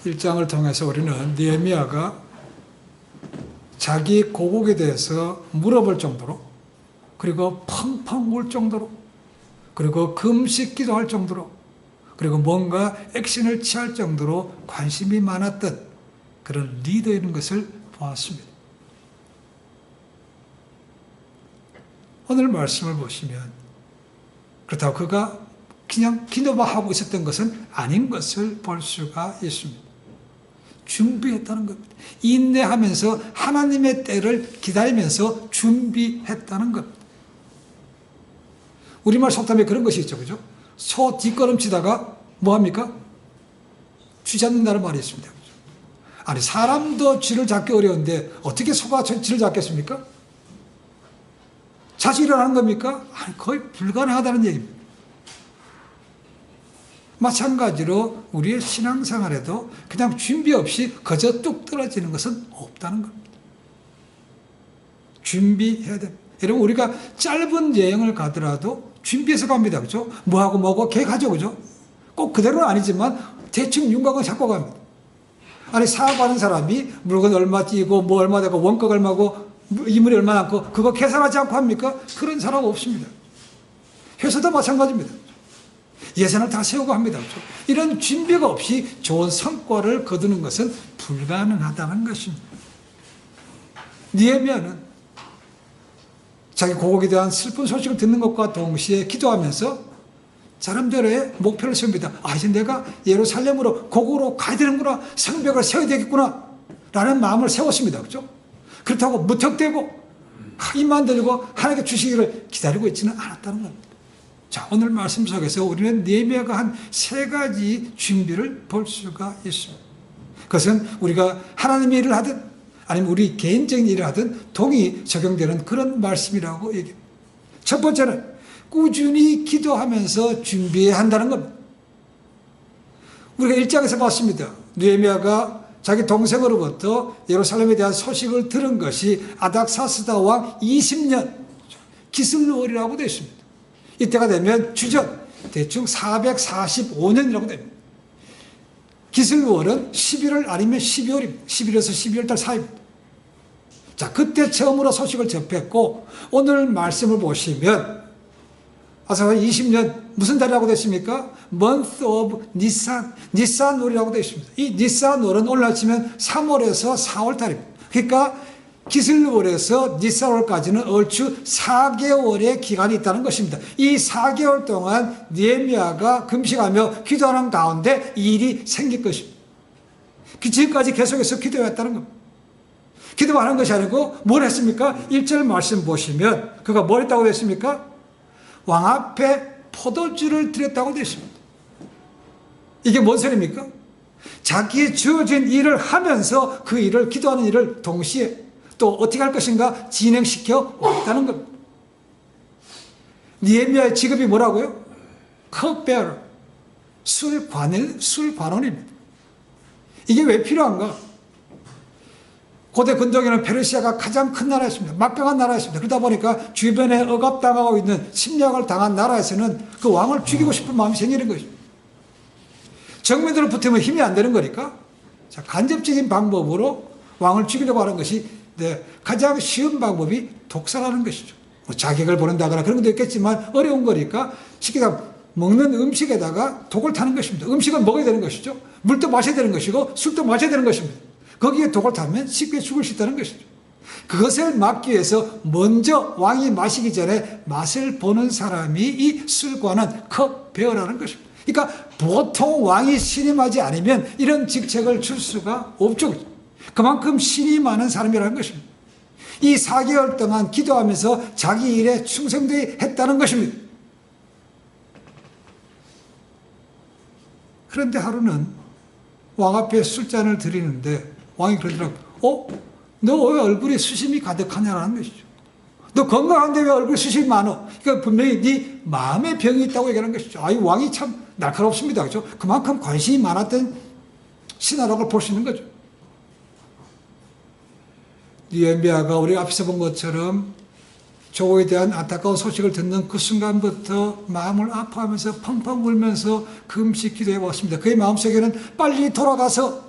1장을 통해서 우리는 느헤미야가 자기 고국에 대해서 물어볼 정도로, 그리고 펑펑 울 정도로, 그리고 금식 기도할 정도로, 그리고 뭔가 액션을 취할 정도로 관심이 많았던 그런 리더인 것을 보았습니다. 오늘 말씀을 보시면 그렇다고 그가 그냥 기도만 하고 있었던 것은 아닌 것을 볼 수가 있습니다. 준비했다는 겁니다. 인내하면서 하나님의 때를 기다리면서 준비했다는 겁니다. 우리말 속담에 그런 것이 있죠, 그죠? 소 뒷걸음치다가 뭐합니까? 쥐 잡는다는 말이 있습니다. 아니, 사람도 쥐를 잡기 어려운데 어떻게 소가 쥐를 잡겠습니까? 자주 일어나는 겁니까? 아니, 거의 불가능하다는 얘기입니다. 마찬가지로 우리의 신앙생활에도 그냥 준비 없이 그저 뚝 떨어지는 것은 없다는 겁니다. 준비해야 됩니다. 여러분, 우리가 짧은 여행을 가더라도 준비해서 갑니다. 그죠? 뭐하고 뭐하고 계획하죠. 그죠? 꼭 그대로는 아니지만 대충 윤곽을 잡고 갑니다. 아니, 사업하는 사람이 물건 얼마 뛰고 뭐 얼마 되고 원가 얼마고 이물이 얼마 남고 그거 계산하지 않고 합니까? 그런 사람 없습니다. 회사도 마찬가지입니다. 예산을 다 세우고 합니다. 그렇죠? 이런 준비가 없이 좋은 성과를 거두는 것은 불가능하다는 것입니다. 느헤미야는 자기 고국에 대한 슬픈 소식을 듣는 것과 동시에 기도하면서 사람들의 목표를 세웁니다. 아, 이제 내가 예루살렘으로 고국으로 가야 되는구나, 성벽을 세워야 되겠구나 라는 마음을 세웠습니다. 그렇죠? 그렇다고 무턱대고 힘만 들고 하나님께 주시기를 기다리고 있지는 않았다는 겁니다. 자, 오늘 말씀 속에서 우리는 느헤미야가 한 3가지 준비를 볼 수가 있습니다. 그것은 우리가 하나님의 일을 하든 아니면 우리 개인적인 일을 하든 동이 적용되는 그런 말씀이라고 얘기합니다. 첫 번째는 꾸준히 기도하면서 준비해야 한다는 겁니다. 우리가 1장에서 봤습니다. 느헤미야가 자기 동생으로부터 예루살렘에 대한 소식을 들은 것이 아닥사스다 왕 20년 기슬루월이라고 되어 있습니다. 이때가 되면 주전 대충 445년이라고 됩니다. 기슬루월은 11월 아니면 12월입니다. 11월에서 12월달 사이입니다. 자, 그때 처음으로 소식을 접했고 오늘 말씀을 보시면 아사 20년 무슨 달이라고 되어 있습니까? month of 니산, 니산월이라고 되어 있습니다. 이 니산월은 오늘날 치면 3월에서 4월 달입니다. 그러니까 기슬루월에서 니산월까지는 얼추 4개월의 기간이 있다는 것입니다. 이 4개월 동안 느헤미야가 금식하며 기도하는 가운데 이 일이 생길 것입니다. 지금까지 계속해서 기도했다는 겁니다. 기도하는 것이 아니고 뭘 했습니까? 1절 말씀 보시면 그가 뭘 했다고 되어 있습니까? 왕 앞에 포도주를 드렸다고 되어 있습니다. 이게 뭔 소리입니까? 자기의 주어진 일을 하면서 그 일을, 기도하는 일을 동시에 또 어떻게 할 것인가 진행시켜 왔다는 겁니다. 느헤미야의 직업이 뭐라고요? 컵베어러, 술관원입니다. 이게 왜 필요한가? 고대 근동에는 페르시아가 가장 큰 나라였습니다. 막강한 나라였습니다. 그러다 보니까 주변에 억압당하고 있는 침략을 당한 나라에서는 그 왕을 죽이고 싶은 마음이 생기는 것입니다. 정면으로 붙으면 힘이 안 되는 거니까 자, 간접적인 방법으로 왕을 죽이려고 하는 것이 가장 쉬운 방법이 독살하는 것이죠. 뭐 자객을 보낸다거나 그런 것도 있겠지만 어려운 거니까 쉽게 먹는 음식에다가 독을 타는 것입니다. 음식은 먹어야 되는 것이죠. 물도 마셔야 되는 것이고 술도 마셔야 되는 것입니다. 거기에 독을 타면 쉽게 죽을 수 있다는 것이죠. 그것을 막기 위해서 먼저 왕이 마시기 전에 맛을 보는 사람이 이 술관은 컵베어라는 것입니다. 그러니까 보통 왕이 신임하지 않으면 이런 직책을 줄 수가 없죠. 그만큼 신이 많은 사람이라는 것입니다. 이 4개월 동안 기도하면서 자기 일에 충성되게 했다는 것입니다. 그런데 하루는 왕 앞에 술잔을 드리는데 왕이 그러더라고요. 너 왜 얼굴에 수심이 가득하냐라는 것이죠. 너 건강한데 왜 얼굴에 수심이 많어? 그러니까 분명히 네 마음에 병이 있다고 얘기하는 것이죠. 이 왕이 참 날카롭습니다. 그렇죠? 그만큼 관심이 많았던 신하라고 볼 수 있는 거죠. 느헤미야가 우리가 앞에서 본 것처럼 조국에 대한 안타까운 소식을 듣는 그 순간부터 마음을 아파하면서 펑펑 울면서 금식 기도해 왔습니다. 그의 마음속에는 빨리 돌아가서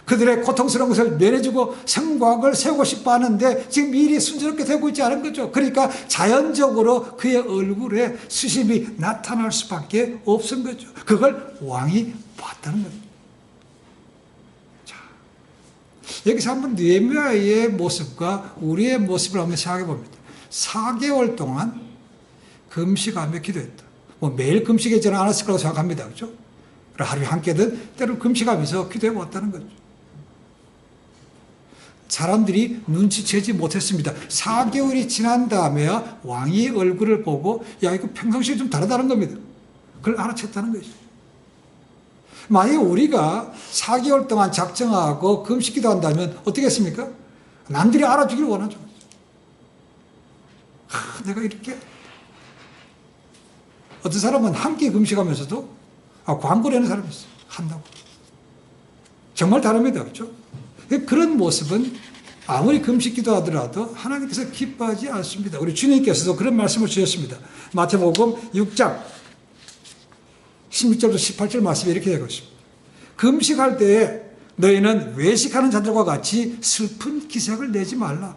그들의 고통스러운 것을 면해주고 성곽을 세우고 싶어 하는데 지금 일이 순조롭게 되고 있지 않은 거죠. 그러니까 자연적으로 그의 얼굴에 수심이 나타날 수밖에 없은 거죠. 그걸 왕이 봤다는 거죠. 자, 여기서 한번 느헤미야의 모습과 우리의 모습을 한번 생각해 봅니다. 4개월 동안 금식하며 기도했다. 뭐 매일 금식하지는 않았을 거라고 생각합니다. 그렇죠? 하루에 한 끼든 때로 금식하면서 기도해 왔다는 거죠. 사람들이 눈치채지 못했습니다. 4개월이 지난 다음에야 왕이 얼굴을 보고 야 이거 평상시에 좀 다르다는 겁니다. 그걸 알아챘다는 것이죠. 만약에 우리가 4개월 동안 작정하고 금식기도 한다면 어떻게 했습니까? 남들이 알아주길 원하죠. 내가 이렇게 어떤 사람은 한 끼 금식하면서도 광고를 하는 사람이 있어요. 한다고. 정말 다릅니다. 그렇죠? 그런 모습은 아무리 금식기도 하더라도 하나님께서 기뻐하지 않습니다. 우리 주님께서도 그런 말씀을 주셨습니다. 마태복음 6장 16절부터 18절 말씀이 이렇게 되고 있습니다. 금식할 때에 너희는 외식하는 자들과 같이 슬픈 기색을 내지 말라.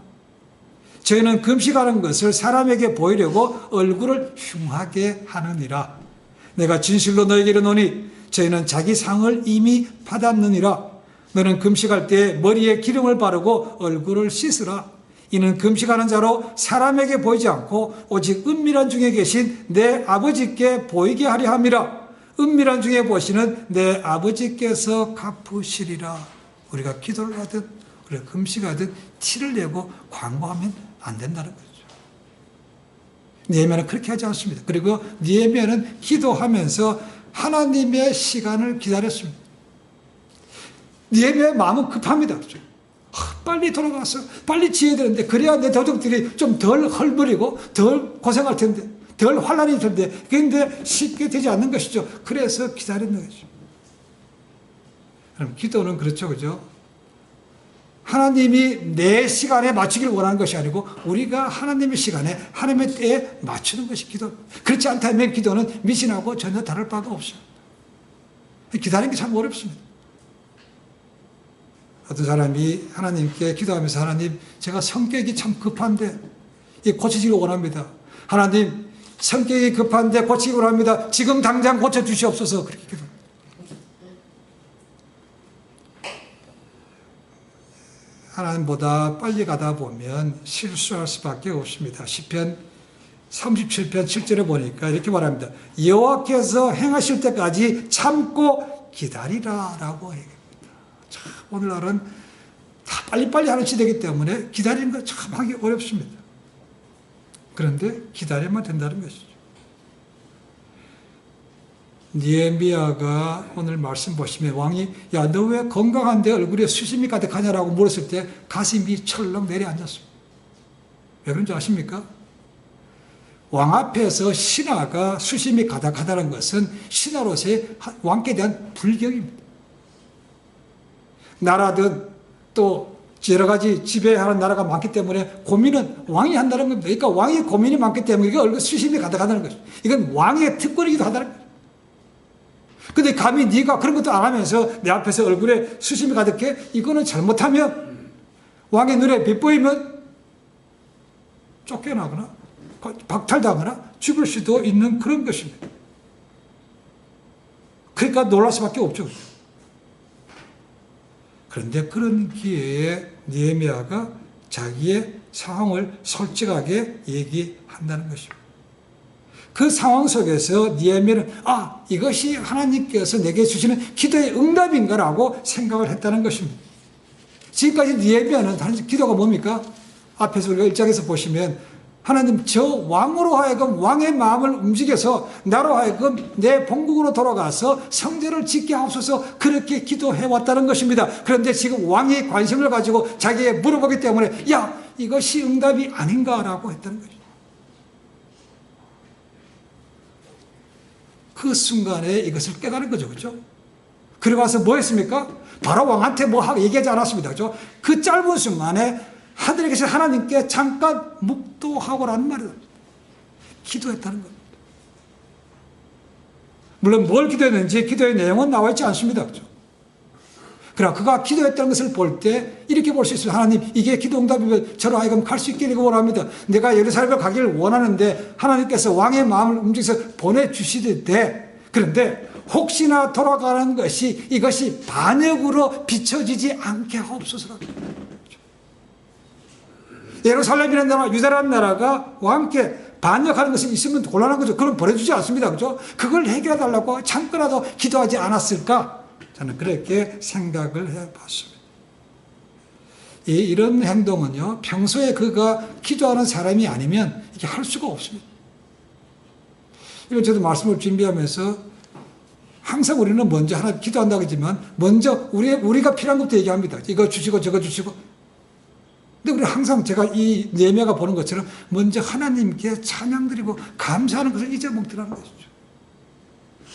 저희는 금식하는 것을 사람에게 보이려고 얼굴을 흉하게 하느니라. 내가 진실로 너에게 이르노니 저희는 자기 상을 이미 받았느니라. 너는 금식할 때 머리에 기름을 바르고 얼굴을 씻으라. 이는 금식하는 자로 사람에게 보이지 않고 오직 은밀한 중에 계신 내 아버지께 보이게 하려 함이라. 은밀한 중에 보시는 내 아버지께서 갚으시리라. 우리가 기도를 하든 우리가 금식하든 티를 내고 광고하면 안 된다는 거죠. 느헤미야는 그렇게 하지 않습니다. 그리고 느헤미야는 기도하면서 하나님의 시간을 기다렸습니다. 느헤미야의 마음은 급합니다. 빨리 돌아가서 빨리 지어야 되는데 그래야 내 도둑들이 좀 덜 헐버리고 덜 고생할 텐데 덜 환란이 될 텐데 그런데 쉽게 되지 않는 것이죠. 그래서 기다렸는 거죠. 그럼 기도는 그렇죠. 그죠? 하나님이 내 시간에 맞추기를 원하는 것이 아니고 우리가 하나님의 시간에 하나님의 때에 맞추는 것이 기도. 그렇지 않다면 기도는 미신하고 전혀 다를 바가 없습니다. 기다리는 게 참 어렵습니다. 어떤 사람이 하나님께 기도하면서 하나님 제가 성격이 참 급한데 고쳐지기를 원합니다. 하나님 성격이 급한데 고치기를 원합니다. 지금 당장 고쳐주시옵소서. 그렇게 기도합니다. 하나님보다 빨리 가다 보면 실수할 수밖에 없습니다. 시편 37편 7절에 보니까 이렇게 말합니다. 여호와께서 행하실 때까지 참고 기다리라 라고 얘기합니다. 참 오늘날은 다 빨리빨리 하는 시대이기 때문에 기다리는 거 참 하기 어렵습니다. 그런데 기다리면 된다는 것이죠. 느헤미야가 오늘 말씀 보시면 왕이 야 너 왜 건강한데 얼굴에 수심이 가득하냐라고 물었을 때 가슴이 철렁 내려앉았습니다. 왜 그런지 아십니까? 왕 앞에서 신하가 수심이 가득하다는 것은 신하로서의 왕께 대한 불경입니다. 나라든 또 여러 가지 지배하는 나라가 많기 때문에 고민은 왕이 한다는 겁니다. 그러니까 왕이 고민이 많기 때문에 이게 얼굴 수심이 가득하다는 거죠. 이건 왕의 특권이기도 하다는 거죠. 근데 감히 네가 그런 것도 안 하면서 내 앞에서 얼굴에 수심이 가득해? 이거는 잘못하면 왕의 눈에 비보이면 쫓겨나거나 박탈당하거나 죽을 수도 있는 그런 것입니다. 그러니까 놀랄 수밖에 없죠. 그런데 그런 기회에 느헤미야가 자기의 상황을 솔직하게 얘기한다는 것입니다. 그 상황 속에서 느헤미야는 이것이 하나님께서 내게 주시는 기도의 응답인가라고 생각을 했다는 것입니다. 지금까지 느헤미야는 기도가 뭡니까? 앞에서 우리가 1장에서 보시면 하나님 저 왕으로 하여금 왕의 마음을 움직여서 나로 하여금 내 본국으로 돌아가서 성전을 짓게 하옵소서 그렇게 기도해왔다는 것입니다. 그런데 지금 왕이 관심을 가지고 자기에게 물어보기 때문에 야 이것이 응답이 아닌가라고 했다는 거죠. 그 순간에 이것을 깨달은 거죠. 그렇죠? 그리고 와서 뭐 했습니까? 바로 왕한테 뭐 얘기하지 않았습니다. 그렇죠? 그 짧은 순간에 하늘에 계신 하나님께 잠깐 묵도하고라는 말이에요. 기도했다는 겁니다. 물론 뭘 기도했는지 기도의 내용은 나와 있지 않습니다. 그렇죠? 그러나 그가 기도했다는 것을 볼 때 이렇게 볼 수 있습니다. 하나님, 이게 기도 응답이면 저로 하여금 갈 수 있게 원합니다. 내가 예루살렘을 가기를 원하는데 하나님께서 왕의 마음을 움직여서 보내주시되, 그런데 혹시나 돌아가는 것이 이것이 반역으로 비춰지지 않게 하옵소서라고. 예루살렘이라는 나라, 유다라는 나라가 왕께 반역하는 것이 있으면 곤란한 거죠. 그럼 보내주지 않습니다. 그죠? 그걸 해결해달라고 잠깐이라도 기도하지 않았을까? 저는 그렇게 생각을 해봤습니다. 이런 행동은요, 평소에 그가 기도하는 사람이 아니면 이게 할 수가 없습니다. 이건 저도 말씀을 준비하면서 항상 우리는 먼저 하나님 기도한다고 하지만 먼저 우리가 필요한 것도 얘기합니다. 이거 주시고 저거 주시고. 근데 우리 항상 제가 이 네미야가 보는 것처럼 먼저 하나님께 찬양드리고 감사하는 것을 잊어먹더라는 것이죠.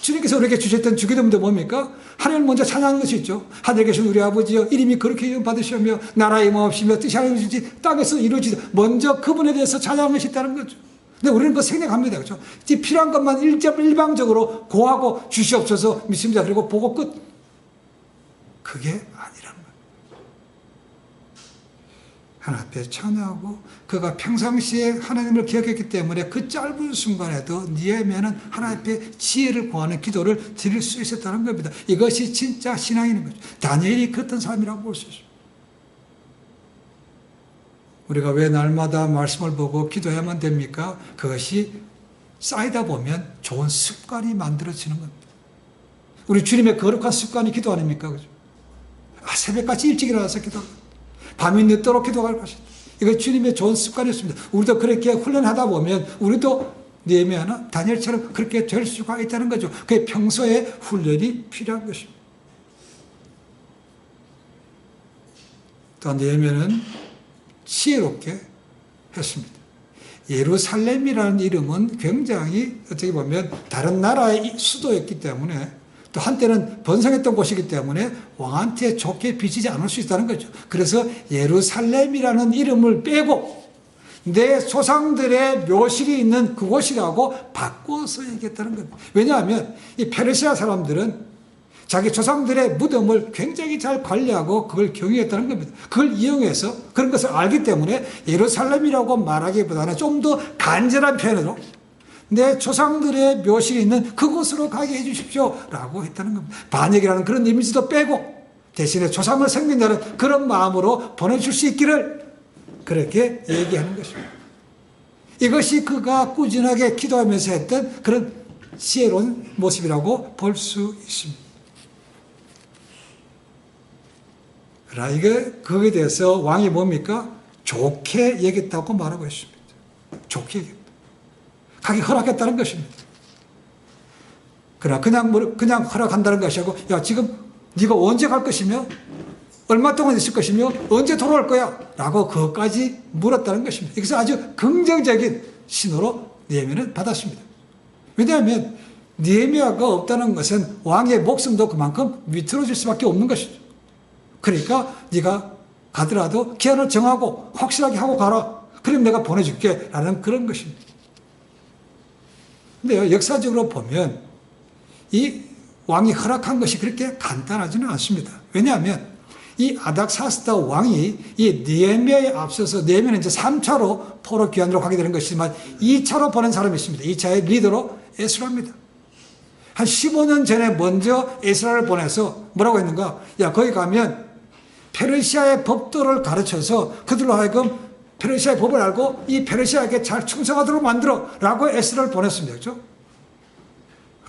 주님께서 우리에게 주셨던 주기도문도 뭡니까? 하나님을 먼저 찬양하는 것이 있죠. 하늘에 계신 우리 아버지여, 이름이 그렇게 이름받으시며 나라의 임하옵시며 뜻이 하나님이신지 땅에서 이루어지다. 먼저 그분에 대해서 찬양하는 것이 있다는 거죠. 근데 우리는 그거 생략합니다. 그렇죠? 필요한 것만 일방적으로 고하고 주시옵소서 믿습니다. 그리고 보고 끝. 그게 아니라는 거예요. 하나님 앞에 찬양하고 그가 평상시에 하나님을 기억했기 때문에 그 짧은 순간에도 느헤미야는 하나님 앞에 지혜를 구하는 기도를 드릴 수 있었다는 겁니다. 이것이 진짜 신앙인 거죠. 다니엘이 그랬던 사람이라고 볼 수 있습니다. 우리가 왜 날마다 말씀을 보고 기도해야만 됩니까? 그것이 쌓이다 보면 좋은 습관이 만들어지는 겁니다. 우리 주님의 거룩한 습관이 기도 아닙니까? 그죠? 새벽같이 일찍 일어나서 기도합니다. 밤이 늦도록 기도할 것이다. 이거 주님의 좋은 습관이었습니다. 우리도 그렇게 훈련하다 보면 우리도 느헤미야나 다니엘처럼 그렇게 될 수가 있다는 거죠. 그게 평소에 훈련이 필요한 것입니다. 또한 느헤미야는 지혜롭게 했습니다. 예루살렘이라는 이름은 굉장히 어떻게 보면 다른 나라의 수도였기 때문에 또 한때는 번성했던 곳이기 때문에 왕한테 좋게 비치지 않을 수 있다는 거죠. 그래서 예루살렘이라는 이름을 빼고 내 조상들의 묘실이 있는 그곳이라고 바꿔서 얘기했다는 겁니다. 왜냐하면 이 페르시아 사람들은 자기 조상들의 무덤을 굉장히 잘 관리하고 그걸 경유했다는 겁니다. 그걸 이용해서 그런 것을 알기 때문에 예루살렘이라고 말하기보다는 좀 더 간절한 표현으로 내 조상들의 묘실이 있는 그곳으로 가게 해주십시오 라고 했다는 겁니다. 반역이라는 그런 이미지도 빼고 대신에 조상을 섬긴다는 그런 마음으로 보내줄 수 있기를 그렇게 얘기하는 것입니다. 이것이 그가 꾸준하게 기도하면서 했던 그런 지혜로운 모습이라고 볼 수 있습니다. 그러나 이게 거기에 대해서 왕이 뭡니까? 좋게 얘기했다고 말하고 있습니다. 좋게 얘기했다. 가기 허락했다는 것입니다. 그러나 그냥 허락한다는 것이 아니고 야 지금 네가 언제 갈 것이며 얼마 동안 있을 것이며 언제 돌아올 거야 라고 그것까지 물었다는 것입니다. 이것은 아주 긍정적인 신호로 느헤미야는 받았습니다. 왜냐하면 느헤미야가 없다는 것은 왕의 목숨도 그만큼 위태로워질 수밖에 없는 것이죠. 그러니까 네가 가더라도 기한을 정하고 확실하게 하고 가라. 그럼 내가 보내줄게 라는 그런 것입니다. 근데 역사적으로 보면 이 왕이 허락한 것이 그렇게 간단하지는 않습니다. 왜냐하면 이 아닥사스다 왕이 이 느헤미야에 앞서서 느헤미야는 이제 3차로 포로 귀환으로 가게 되는 것이지만 2차로 보낸 사람이 있습니다. 2차의 리더로 에스라입니다. 한 15년 전에 먼저 에스라를 보내서 뭐라고 했는가? 야 거기 가면 페르시아의 법도를 가르쳐서 그들로 하여금 페르시아의 법을 알고 이 페르시아에게 잘 충성하도록 만들어 라고 에스라를 보냈습니다. 그렇죠?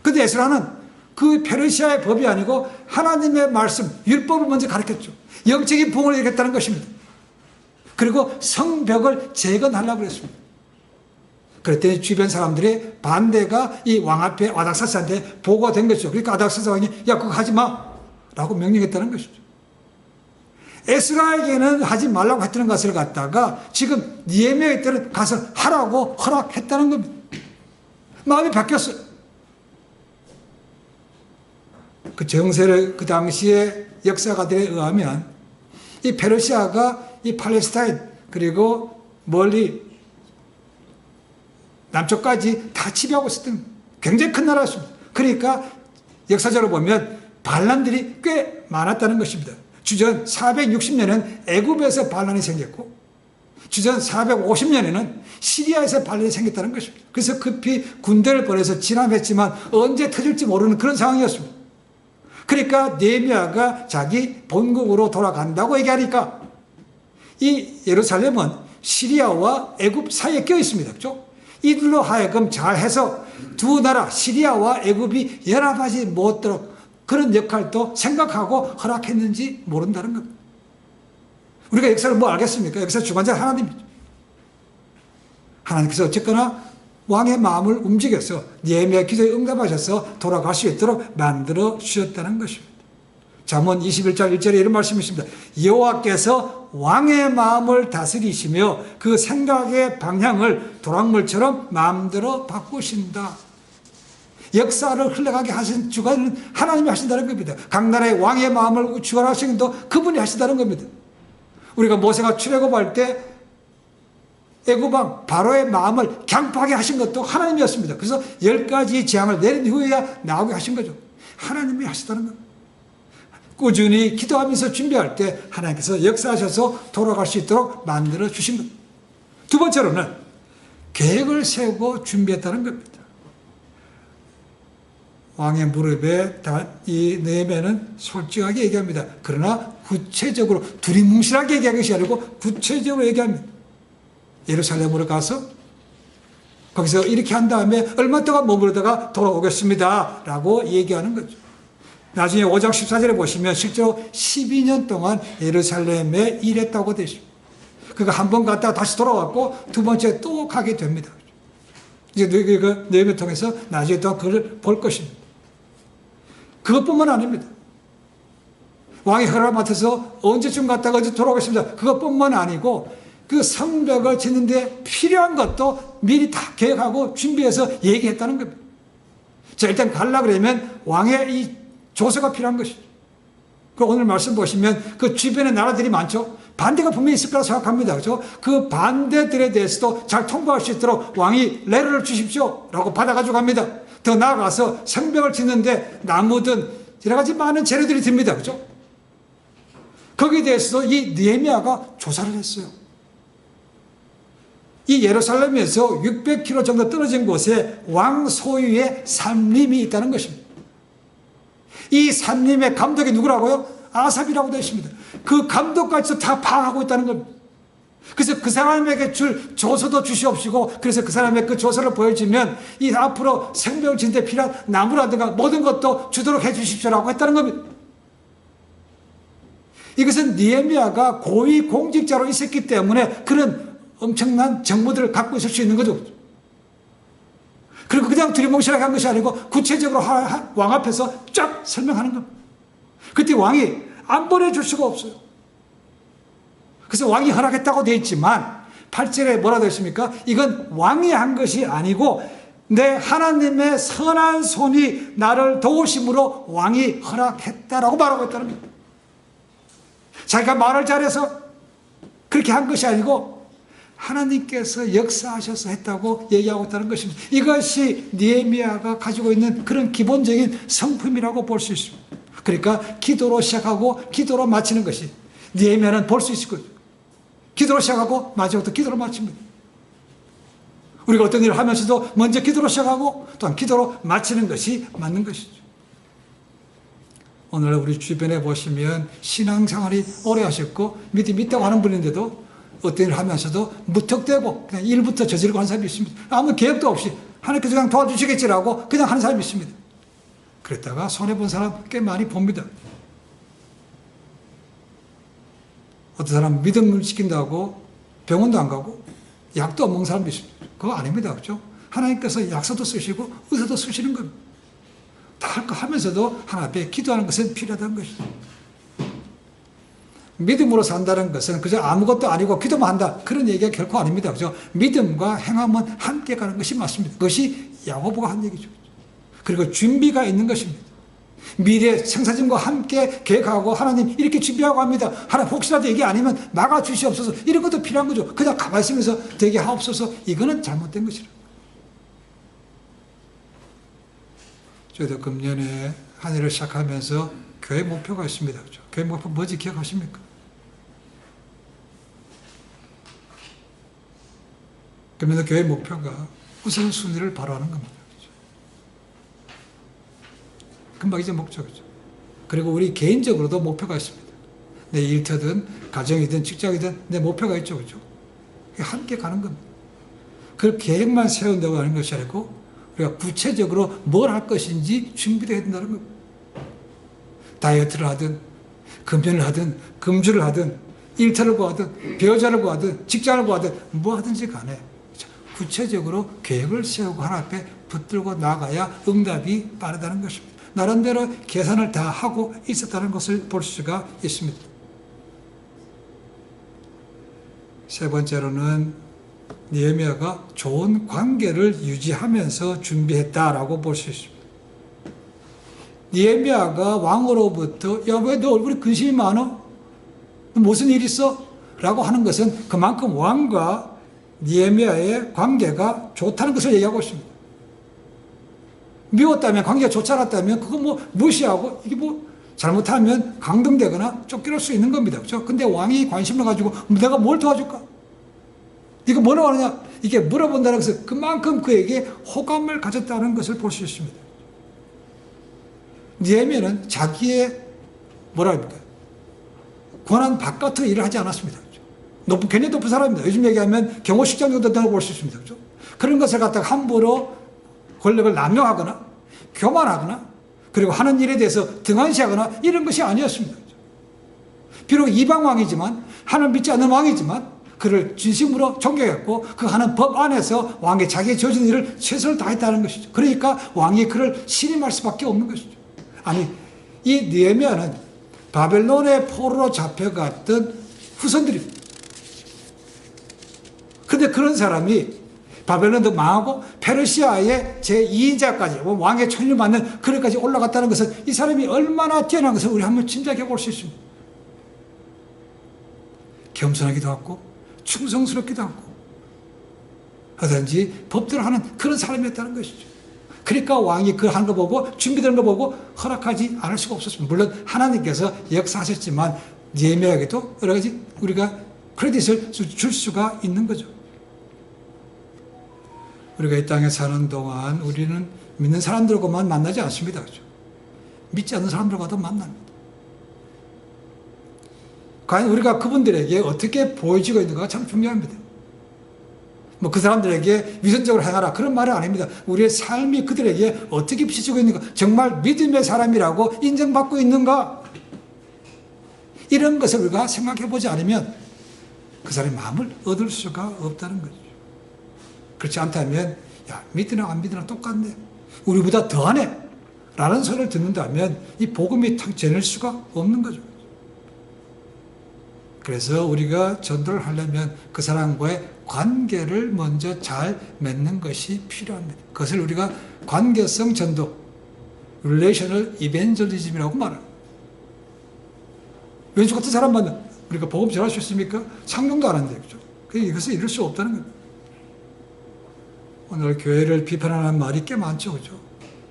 근데 에스라는 그 페르시아의 법이 아니고 하나님의 말씀, 율법을 먼저 가르쳤죠. 영적인 부흥을 일으켰다는 것입니다. 그리고 성벽을 재건하려고 했습니다. 그랬더니 주변 사람들의 반대가 이 왕 앞에 아닥사스한테 보고가 된 것이죠. 그러니까 아닥사스 왕이 야 그거 하지 마 라고 명령했다는 것이죠. 에스라에게는 하지 말라고 했던 것을 갖다가 지금 느헤미야에 때는 가서 하라고 허락했다는 겁니다. 마음이 바뀌었어요. 그 정세를 그 당시에 역사가들에 의하면 이 페르시아가 이 팔레스타인 그리고 멀리 남쪽까지 다 지배하고 있었던 굉장히 큰 나라였습니다. 그러니까 역사적으로 보면 반란들이 꽤 많았다는 것입니다. 주전 460년에는 애굽에서 반란이 생겼고 주전 450년에는 시리아에서 반란이 생겼다는 것입니다. 그래서 급히 군대를 보내서 진압했지만 언제 터질지 모르는 그런 상황이었습니다. 그러니까 느헤미야가 자기 본국으로 돌아간다고 얘기하니까 이 예루살렘은 시리아와 애굽 사이에 껴 있습니다. 그렇죠? 이들로 하여금 잘해서 두 나라 시리아와 애굽이 연합하지 못하도록 그런 역할도 생각하고 허락했는지 모른다는 겁니다. 우리가 역사를 뭐 알겠습니까? 역사 주관자 하나님이죠. 하나님께서 어쨌거나 왕의 마음을 움직여서 느헤미야 기도에 응답하셔서 돌아갈 수 있도록 만들어 주셨다는 것입니다. 잠언 21장 1절에 이런 말씀이 있습니다. 여호와께서 왕의 마음을 다스리시며 그 생각의 방향을 도랑물처럼 마음대로 바꾸신다. 역사를 흘러가게 하신 주관은 하나님이 하신다는 겁니다. 각 나라의 왕의 마음을 주관하시는 것도 그분이 하신다는 겁니다. 우리가 모세가 출애굽할 때 애굽왕 바로의 마음을 강팍하게 하신 것도 하나님이었습니다. 그래서 10가지 재앙을 내린 후에야 나오게 하신 거죠. 하나님이 하시다는 겁니다. 꾸준히 기도하면서 준비할 때 하나님께서 역사하셔서 돌아갈 수 있도록 만들어 주신 겁니다. 두 번째로는 계획을 세우고 준비했다는 겁니다. 왕의 무릎에 이 느헤미야는 솔직하게 얘기합니다. 그러나 구체적으로 두리뭉실하게 얘기하는 것이 아니고 구체적으로 얘기합니다. 예루살렘으로 가서 거기서 이렇게 한 다음에 얼마 동안 머무르다가 돌아오겠습니다 라고 얘기하는 거죠. 나중에 5장 14절에 보시면 실제로 12년 동안 예루살렘에 일했다고 되어 있습니다. 그가 한 번 갔다가 다시 돌아왔고 두 번째 또 가게 됩니다. 이제 느헤미야를 통해서 나중에 또 그걸 볼 것입니다. 그것뿐만 아닙니다. 왕이 허락을 맡아서 언제쯤 갔다가 언제 돌아오겠습니다. 그것뿐만 아니고 그 성벽을 짓는데 필요한 것도 미리 다 계획하고 준비해서 얘기했다는 겁니다. 자, 일단 가려고 그러면 왕의 이 조서가 필요한 것이죠. 그 오늘 말씀 보시면 그 주변에 나라들이 많죠. 반대가 분명히 있을 거라 생각합니다. 그렇죠? 그 반대들에 대해서도 잘 통보할 수 있도록 왕이 레터를 주십시오 라고 받아가지고 갑니다. 더 나아가서 성벽을 짓는데 나무든 여러 가지 많은 재료들이 듭니다. 그렇죠? 거기에 대해서도 이 느헤미야가 조사를 했어요. 이 예루살렘에서 600km 정도 떨어진 곳에 왕 소유의 산림이 있다는 것입니다. 이 산림의 감독이 누구라고요? 아삽이라고 되어 있습니다. 그 감독까지도 다 파악하고 있다는 겁니다. 그래서 그 사람에게 줄 조서도 주시옵시고, 그래서 그 사람의 그 조서를 보여주면 이 앞으로 생명을 짓는 데 필요한 나무라든가 모든 것도 주도록 해 주십시오라고 했다는 겁니다. 이것은 느헤미야가 고위 공직자로 있었기 때문에 그런 엄청난 정보들을 갖고 있을 수 있는 거죠. 그리고 그냥 두리뭉실하게 한 것이 아니고 구체적으로 왕 앞에서 쫙 설명하는 겁니다. 그때 왕이 안 보내줄 수가 없어요. 그래서 왕이 허락했다고 되어 있지만 8절에 뭐라 되어 있습니까? 이건 왕이 한 것이 아니고 내 하나님의 선한 손이 나를 도우심으로 왕이 허락했다라고 말하고 있다는 겁니다. 자기가 말을 잘해서 그렇게 한 것이 아니고 하나님께서 역사하셔서 했다고 얘기하고 있다는 것입니다. 이것이 느헤미야가 가지고 있는 그런 기본적인 성품이라고 볼 수 있습니다. 그러니까 기도로 시작하고 기도로 마치는 것이 느헤미야는 볼 수 있을 거죠. 기도로 시작하고 마지막도 기도로 마칩니다. 우리가 어떤 일을 하면서도 먼저 기도로 시작하고 또한 기도로 마치는 것이 맞는 것이죠. 오늘 우리 주변에 보시면 신앙생활이 오래 하셨고 믿음이 있다고 하는 분인데도 어떤 일을 하면서도 무턱대고 그냥 일부터 저지르고 하는 사람이 있습니다. 아무 계획도 없이 하나님께서 그냥 도와주시겠지라고 그냥 하는 사람이 있습니다. 그랬다가 손해본 사람 꽤 많이 봅니다. 어떤 사람 믿음을 지킨다고 병원도 안 가고 약도 안 먹는 사람도 있습니다. 그거 아닙니다. 그렇죠? 하나님께서 약사도 쓰시고 의사도 쓰시는 겁니다. 다 할 거 하면서도 하나님 앞에 기도하는 것은 필요하다는 것이죠. 믿음으로 산다는 것은 그저 아무것도 아니고 기도만 한다. 그런 얘기가 결코 아닙니다. 그죠? 믿음과 행함은 함께 가는 것이 맞습니다. 그것이 야고보가 한 얘기죠. 그리고 준비가 있는 것입니다. 미래 생사진과 함께 계획하고 하나님 이렇게 준비하고 합니다. 하나님 혹시라도 얘기 아니면 막아주시옵소서. 이런 것도 필요한 거죠. 그냥 가만히 있으면서 되게 하옵소서. 이거는 잘못된 것이라. 저희도 금년에 한 해를 시작하면서 교회 목표가 있습니다. 그렇죠? 교회 목표 뭐지 기억하십니까? 그러면 교회 목표가 우선순위를 바로하는 겁니다. 그렇죠? 금방 이제 목적이죠. 그리고 우리 개인적으로도 목표가 있습니다. 내 일터든 가정이든 직장이든 내 목표가 있죠. 그렇죠? 함께 가는 겁니다. 그 계획만 세운다고 하는 것이 아니고 우리가 구체적으로 뭘 할 것인지 준비되어야 된다는 겁니다. 다이어트를 하든 금연을 하든 금주를 하든 일터를 구하든 배우자를 구하든 직장을 구하든 뭐 하든지 간에 구체적으로 계획을 세우고 하나 앞에 붙들고 나가야 응답이 빠르다는 것입니다. 나름대로 계산을 다 하고 있었다는 것을 볼 수가 있습니다. 세 번째로는 느헤미야가 좋은 관계를 유지하면서 준비했다라고 볼 수 있습니다. 느헤미야가 왕으로부터 야, 왜 너 얼굴에 근심이 많아? 무슨 일 있어? 라고 하는 것은 그만큼 왕과 느헤미야의 관계가 좋다는 것을 얘기하고 있습니다. 미웠다면, 관계가 좋지 않았다면 그거 뭐 무시하고 이게 뭐 잘못하면 강등되거나 쫓겨날 수 있는 겁니다. 그렇죠? 근데 왕이 관심을 가지고 내가 뭘 도와줄까? 이거 뭐라고 하느냐? 이게 물어본다는 것은 그만큼 그에게 호감을 가졌다는 것을 볼 수 있습니다. 느헤미야는 자기의 뭐라 합니까? 권한 바깥의 일을 하지 않았습니다. 그렇죠? 굉장히 높은 사람입니다. 요즘 얘기하면 경호실장 정도 된다고 볼 수 있습니다. 그렇죠? 그런 것을 갖다가 함부로 권력을 남용하거나 교만하거나 그리고 하는 일에 대해서 등한시하거나 이런 것이 아니었습니다. 그렇죠? 비록 이방 왕이지만 하나님 믿지 않는 왕이지만 그를 진심으로 존경했고 그 하는 법 안에서 왕이 자기의 저지른 일을 최선을 다했다는 것이죠. 그러니까 왕이 그를 신임할 수밖에 없는 것이죠. 아니 이 느헤미야는 바벨론의 포로로 잡혀갔던 후손들입니다. 근데 그런 사람이 바벨론도 망하고 페르시아의 제2인자까지 왕의 천리를 받는 그릇까지 올라갔다는 것은 이 사람이 얼마나 뛰어난 것을 우리 한번 짐작해 볼 수 있습니다. 겸손하기도 하고 충성스럽기도 하고 하든지 법대로 하는 그런 사람이었다는 것이죠. 그러니까 왕이 그 하는 거 보고 준비되는 거 보고 허락하지 않을 수가 없었습니다. 물론 하나님께서 역사하셨지만 느헤미야에게도 여러 가지 우리가 크레딧을 줄 수가 있는 거죠. 우리가 이 땅에 사는 동안 우리는 믿는 사람들과만 만나지 않습니다. 그렇죠? 믿지 않는 사람들과도 만납니다. 과연 우리가 그분들에게 어떻게 보여지고 있는가가 참 중요합니다. 뭐 그 사람들에게 위선적으로 행하라 그런 말은 아닙니다. 우리의 삶이 그들에게 어떻게 비춰지고 있는가, 정말 믿음의 사람이라고 인정받고 있는가, 이런 것을 우리가 생각해 보지 않으면 그 사람의 마음을 얻을 수가 없다는 거죠. 그렇지 않다면 야 믿으나 안 믿으나 똑같네, 우리보다 더하네 라는 소리를 듣는다면 이 복음이 탁 전할 수가 없는 거죠. 그래서 우리가 전도를 하려면 그 사람과의 관계를 먼저 잘 맺는 것이 필요합니다. 그것을 우리가 관계성 전도, relational evangelism이라고 말합니다. 왼수 같은 사람 만나 우리가 복음 전할 수 있습니까? 상종도 안 하는데, 그죠? 이것을 이룰 수 없다는 겁니다. 오늘 교회를 비판하는 말이 꽤 많죠, 그죠?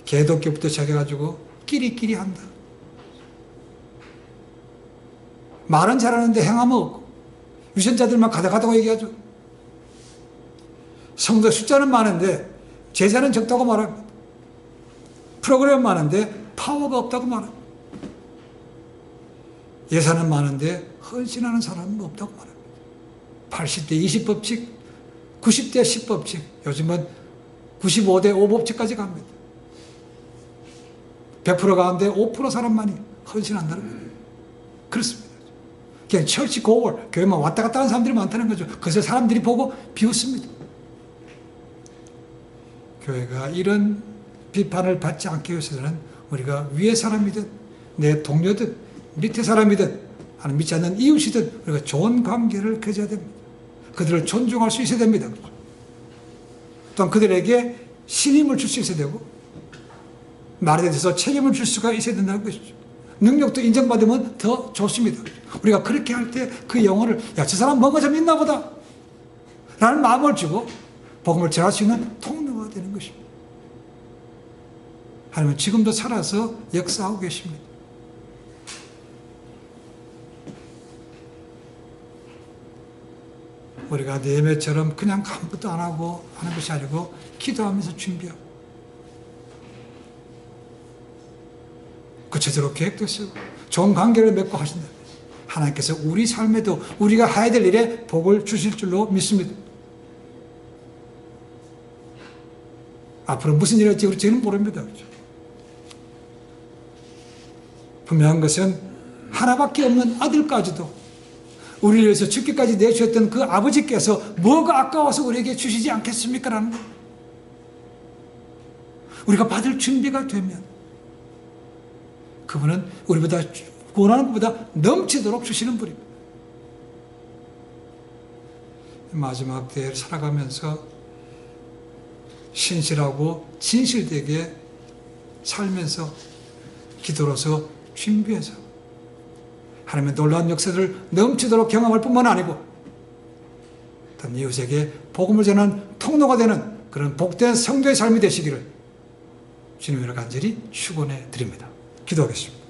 개독교부터 시작해가지고 끼리끼리 한다. 말은 잘하는데 행함은 없고 유선자들만 가다가다고 얘기하죠. 성도 숫자는 많은데 제자는 적다고 말합니다. 프로그램은 많은데 파워가 없다고 말합니다. 예산은 많은데 헌신하는 사람은 없다고 말합니다. 80대 20법칙, 90대 10법칙, 요즘은 95대 5법칙까지 갑니다. 100% 가운데 5% 사람만이 헌신한다는 거예요. 그렇습니다. 그냥 철치 고월, 교회만 왔다 갔다 하는 사람들이 많다는 거죠. 그래서 사람들이 보고 비웃습니다. 교회가 이런 비판을 받지 않기 위해서는 우리가 위의 사람이든 내 동료든 밑에 사람이든 하는 믿지 않는 이웃이든 우리가 좋은 관계를 가져야 됩니다. 그들을 존중할 수 있어야 됩니다. 또한 그들에게 신임을 줄 수 있어야 되고 말에 대해서 책임을 줄 수가 있어야 된다는 것이죠. 능력도 인정받으면 더 좋습니다. 우리가 그렇게 할 때 그 영혼을 야, 저 사람 뭔가 좀 있나 보다 라는 마음을 주고 복음을 전할 수 있는 통로가 되는 것입니다. 하나님은 지금도 살아서 역사하고 계십니다. 우리가 네헤미야처럼 그냥 아무것도 안 하고 하는 것이 아니고 기도하면서 준비하고 구체적으로 계획도 쓰고 좋은 관계를 맺고 하신다. 하나님께서 우리 삶에도 우리가 해야 될 일에 복을 주실 줄로 믿습니다. 앞으로 무슨 일이 할지 우리 지금 모릅니다. 그렇죠? 분명한 것은 하나밖에 없는 아들까지도 우리를 위해서 죽기까지 내주셨던 그 아버지께서 뭐가 아까워서 우리에게 주시지 않겠습니까? 라는 거. 우리가 받을 준비가 되면 그분은 우리보다 원하는 것보다 넘치도록 주시는 분입니다. 마지막 때를 살아가면서 신실하고 진실되게 살면서 기도로서 준비해서 하나님의 놀라운 역사를 넘치도록 경험할 뿐만 아니고 다른 이웃에게 복음을 전하는 통로가 되는 그런 복된 성도의 삶이 되시기를 주님으로 간절히 축원해 드립니다. 기도하겠습니다.